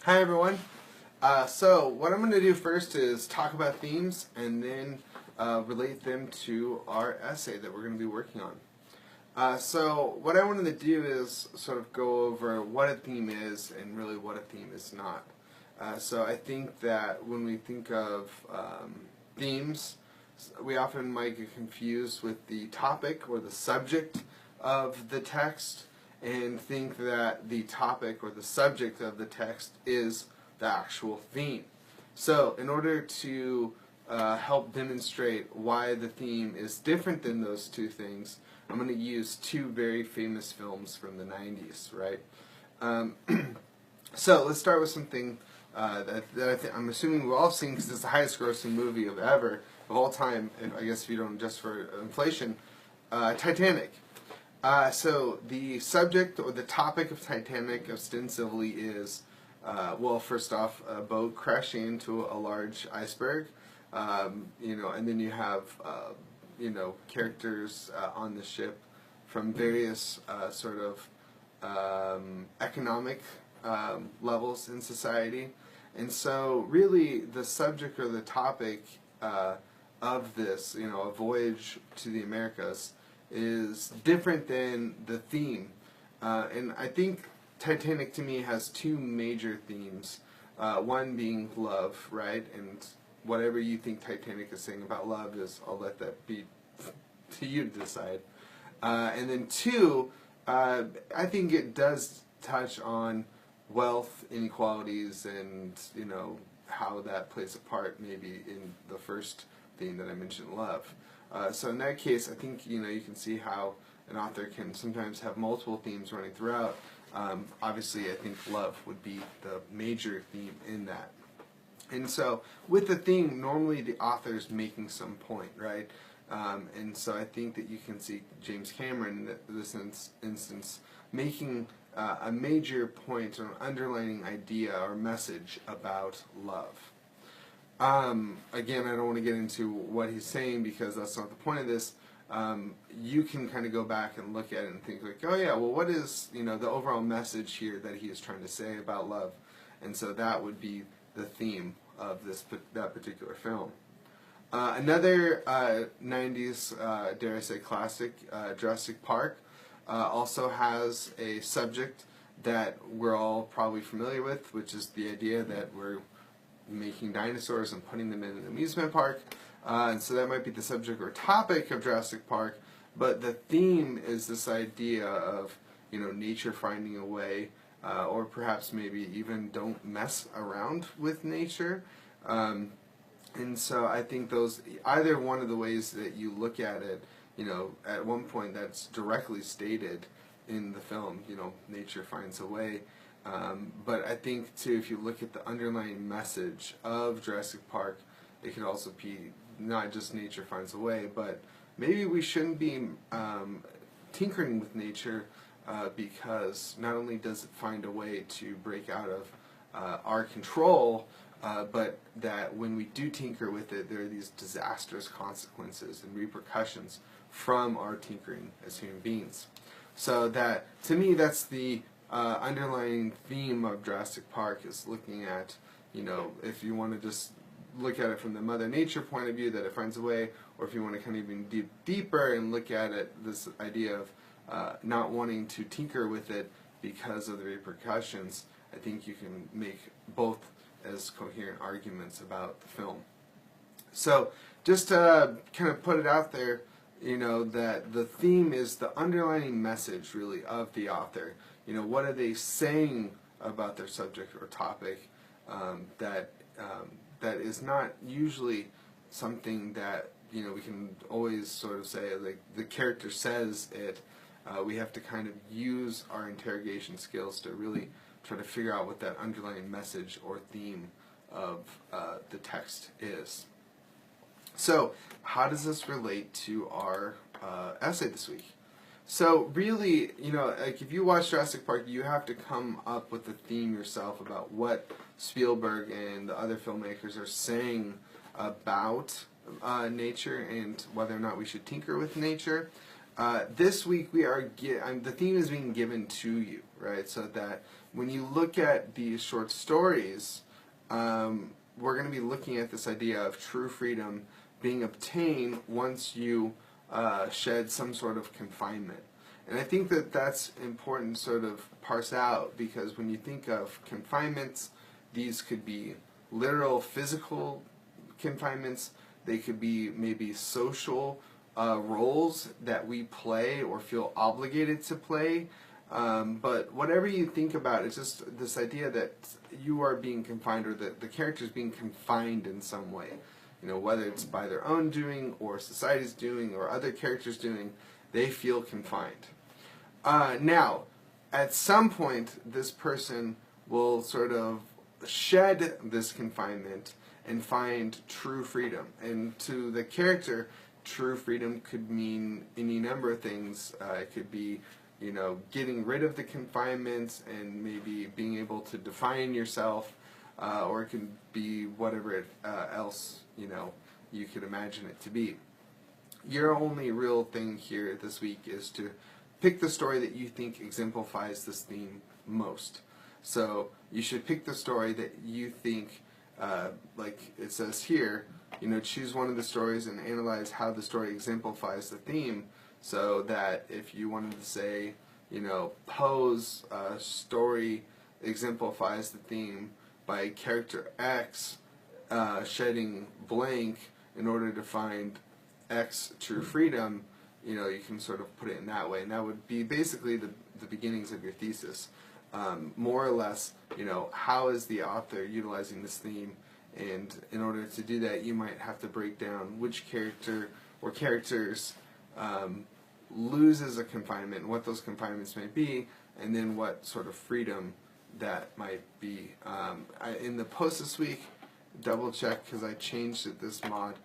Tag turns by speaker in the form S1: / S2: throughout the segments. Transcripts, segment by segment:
S1: Hi everyone. So what I'm going to do first is talk about themes and then relate them to our essay that we're going to be working on. So what I wanted to do is sort of go over what a theme is and really what a theme is not. So I think that when we think of themes, we often might get confused with the topic or the subject of the text and think that the topic or the subject of the text is the actual theme. So in order to help demonstrate why the theme is different than those two things, I'm going to use two very famous films from the 90s, right? So let's start with something that I'm assuming we've all seen because it's the highest grossing movie of all time, I guess if you don't adjust for inflation, Titanic. So the subject or the topic of Titanic ostensibly is, well, first off, a boat crashing into a large iceberg, and then you have, characters on the ship from various sort of economic levels in society. And so really the subject or the topic of this, a voyage to the Americas, is different than the theme. And I think Titanic to me has two major themes. One being love, right? And whatever you think Titanic is saying about love is, I'll let that be to you to decide. And then two, I think it does touch on wealth inequalities and, how that plays a part maybe in the first theme that I mentioned, love. So in that case, I think, you can see how an author can sometimes have multiple themes running throughout. Obviously, I think love would be the major theme in that. And so with the theme, normally the author is making some point, right? And so I think that you can see James Cameron, in this instance, making a major point or an underlining idea or message about love. Again, I don't want to get into what he's saying because that's not the point of this. You can kind of go back and look at it and think like, oh yeah, well what is, the overall message here that he is trying to say about love? And so that would be the theme of that particular film. Another 90s, dare I say, classic, Jurassic Park, also has a subject that we're all probably familiar with, which is the idea that we're making dinosaurs and putting them in an amusement park. And so that might be the subject or topic of Jurassic Park, but the theme is this idea of, nature finding a way, or perhaps maybe even don't mess around with nature. And so I think either one of the ways that you look at it, at one point that's directly stated in the film, nature finds a way. But I think, too, if you look at the underlying message of Jurassic Park, it could also be not just nature finds a way, but maybe we shouldn't be tinkering with nature because not only does it find a way to break out of our control, but that when we do tinker with it, there are these disastrous consequences and repercussions from our tinkering as human beings. So that, to me, that's the underlying theme of Jurassic Park, is looking at, if you want to just look at it from the Mother Nature point of view, that it finds a way, or if you want to kind of even deeper and look at it, this idea of not wanting to tinker with it because of the repercussions, I think you can make both as coherent arguments about the film. So just to kind of put it out there, that the theme is the underlying message, really, of the author. What are they saying about their subject or topic that is not usually something that, we can always sort of say, like, the character says it. We have to kind of use our interrogation skills to really try to figure out what that underlying message or theme of the text is. So, how does this relate to our essay this week? So really, like if you watch Jurassic Park, you have to come up with a theme yourself about what Spielberg and the other filmmakers are saying about nature and whether or not we should tinker with nature. This week the theme is being given to you, right? So that when you look at these short stories, we're going to be looking at this idea of true freedom being obtained once you shed some sort of confinement. And I think that that's important to sort of parse out, because when you think of confinements, these could be literal physical confinements, they could be maybe social roles that we play or feel obligated to play. But whatever you think about, it's just this idea that you are being confined, or that the character is being confined in some way. You know, whether it's by their own doing, or society's doing, or other characters' doing, they feel confined. Now, at some point, this person will sort of shed this confinement and find true freedom. And to the character, true freedom could mean any number of things. It could be, you know, getting rid of the confinement and maybe being able to define yourself, or it could be whatever else, you know, you could imagine it to be. Your only real thing here this week is to pick the story that you think exemplifies this theme most. So you should pick the story that you think, like it says here, you know, choose one of the stories and analyze how the story exemplifies the theme, so that if you wanted to say, you know, Poe's story exemplifies the theme by character X shedding blank in order to find X true freedom, you know, you can sort of put it in that way. And that would be basically the beginnings of your thesis. More or less, you know, how is the author utilizing this theme? And in order to do that, you might have to break down which character or characters loses a confinement, what those confinements may be, and then what sort of freedom that might be. In the post this week, double check, because I changed it this mod.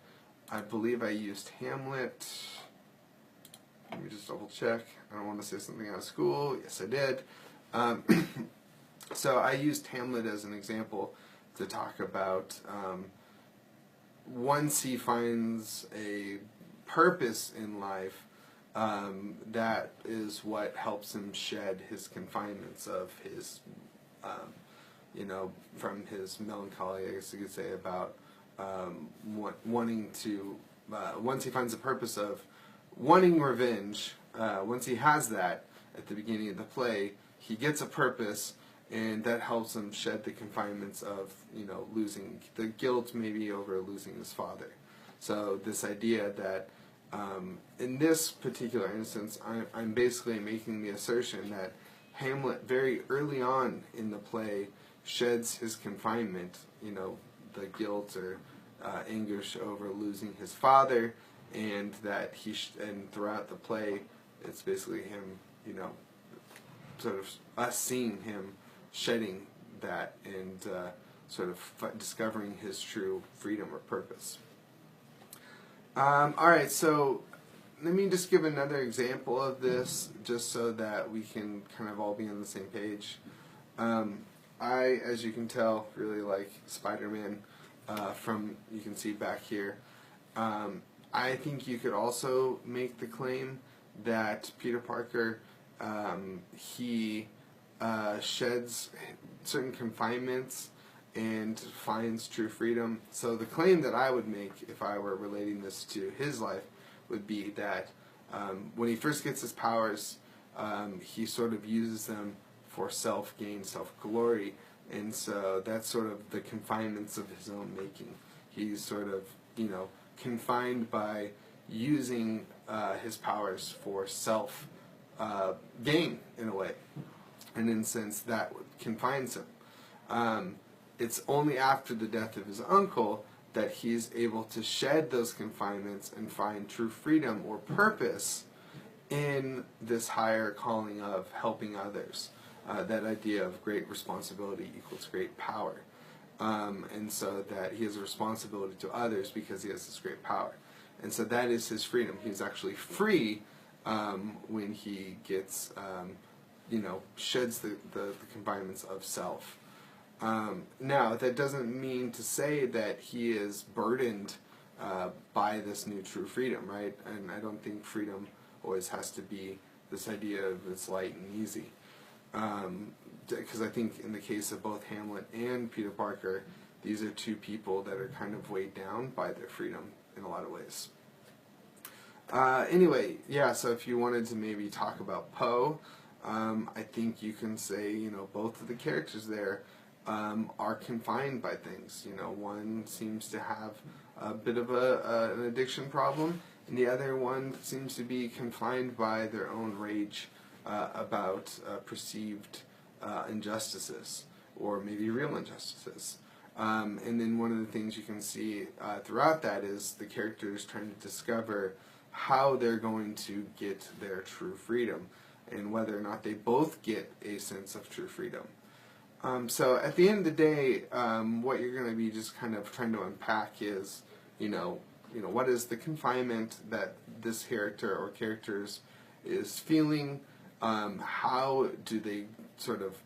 S1: I believe I used Hamlet. Let me just double check. I don't want to say something out of school. Yes, I did. So I used Hamlet as an example to talk about once he finds a purpose in life, that is what helps him shed his confinements of his, you know, from his melancholy, I guess you could say, about wanting to, once he finds a purpose of wanting revenge, once he has that at the beginning of the play, he gets a purpose, and that helps him shed the confinements of, you know, losing the guilt maybe over losing his father. So this idea that in this particular instance, I'm basically making the assertion that Hamlet very early on in the play sheds his confinement, you know, the guilt or anguish over losing his father, and that and throughout the play, it's basically him, you know, sort of us seeing him shedding that and sort of discovering his true freedom or purpose. Alright, so let me just give another example of this, just so that we can kind of all be on the same page. I, as you can tell, really like Spider-Man, from, you can see back here. I think you could also make the claim that Peter Parker, he sheds certain confinements and finds true freedom. So the claim that I would make, if I were relating this to his life, would be that when he first gets his powers, he sort of uses them for self-gain, self-glory, and so that's sort of the confinements of his own making. He's sort of, you know, confined by using his powers for self-gain, in a way. And in a sense, that confines him. It's only after the death of his uncle that he's able to shed those confinements and find true freedom or purpose in this higher calling of helping others. That idea of great responsibility equals great power. And so that he has a responsibility to others because he has this great power. And so that is his freedom. He's actually free when he gets, you know, sheds the confinements of self. Now, that doesn't mean to say that he is burdened by this new true freedom, right? And I don't think freedom always has to be this idea of it's light and easy. because I think in the case of both Hamlet and Peter Parker, these are two people that are kind of weighed down by their freedom in a lot of ways. Anyway, yeah, so if you wanted to maybe talk about Poe, I think you can say, both of the characters there are confined by things. One seems to have a bit of an addiction problem, and the other one seems to be confined by their own rage about perceived injustices, or maybe real injustices. And then one of the things you can see throughout that is the characters trying to discover how they're going to get their true freedom, and whether or not they both get a sense of true freedom. So at the end of the day, what you're going to be just kind of trying to unpack is, what is the confinement that this character or characters is feeling? How do they sort of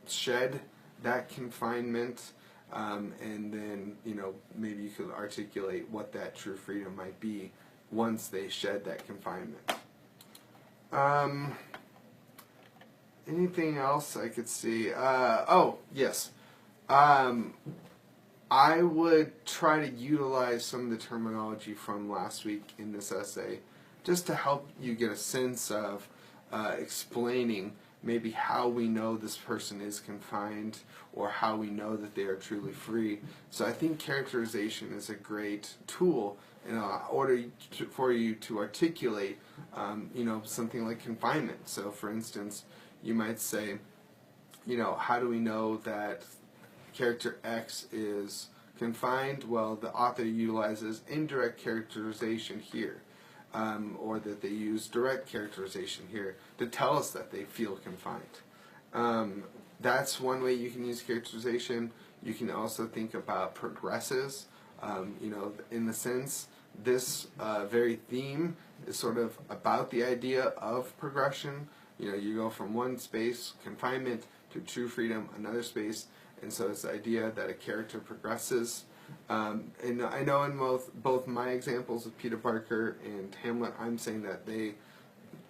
S1: shed that confinement? And then, maybe you could articulate what that true freedom might be once they shed that confinement. Anything else I could see? Oh, yes. I would try to utilize some of the terminology from last week in this essay just to help you get a sense of explaining maybe how we know this person is confined, or how we know that they are truly free. So I think characterization is a great tool in order for you to articulate, something like confinement. So for instance, you might say, how do we know that character X is confined? Well, the author utilizes indirect characterization here, or that they use direct characterization here to tell us that they feel confined. That's one way you can use characterization. You can also think about progresses. In the sense, this very theme is sort of about the idea of progression. You go from one space, confinement, to true freedom, another space, and so it's the idea that a character progresses. And I know in both my examples of Peter Parker and Hamlet, I'm saying that they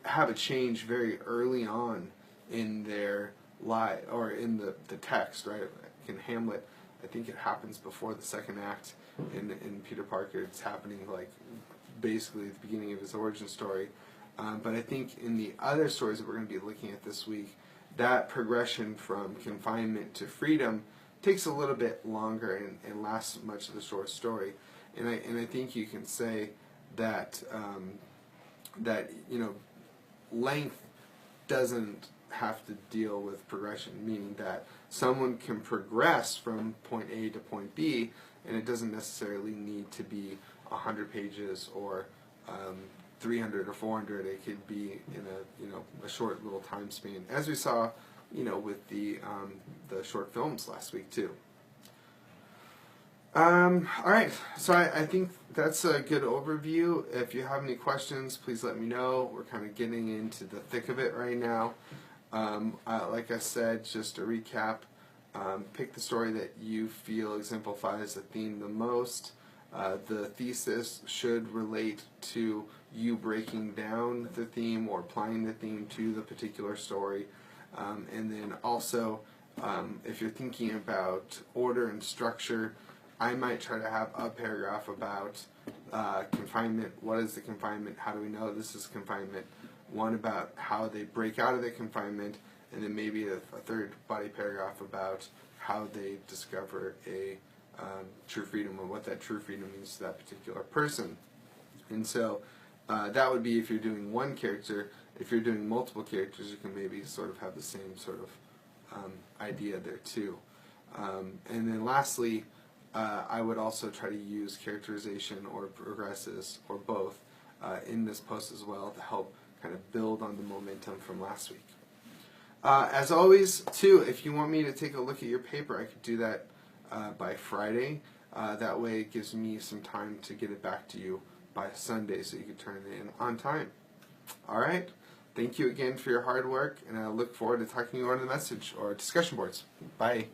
S1: have a change very early on in their life, or in the text, right? In Hamlet, I think it happens before the second act. In Peter Parker, it's happening like basically at the beginning of his origin story. But I think in the other stories that we're going to be looking at this week, that progression from confinement to freedom takes a little bit longer and lasts much of the short story. And I think you can say that length doesn't have to deal with progression, meaning that someone can progress from point A to point B, and it doesn't necessarily need to be 100 pages or 300 or 400. It could be in a short little time span, as we saw with the short films last week too. All right, so I think that's a good overview. If you have any questions, please let me know. We're kind of getting into the thick of it right now. Like I said, just to recap, pick the story that you feel exemplifies the theme the most. The thesis should relate to you breaking down the theme or applying the theme to the particular story. And then also, if you're thinking about order and structure, I might try to have a paragraph about confinement. What is the confinement? How do we know this is confinement? One about how they break out of the confinement, and then maybe a third body paragraph about how they discover a true freedom, or what that true freedom means to that particular person. And so that would be if you're doing one character. If you're doing multiple characters, you can maybe sort of have the same sort of idea there too. And then lastly, I would also try to use characterization or progresses, or both, in this post as well, to help kind of build on the momentum from last week. As always, too, if you want me to take a look at your paper, I could do that by Friday. That way it gives me some time to get it back to you by Sunday so you can turn it in on time. All right? Thank you again for your hard work, and I look forward to talking to you on the message or discussion boards. Bye.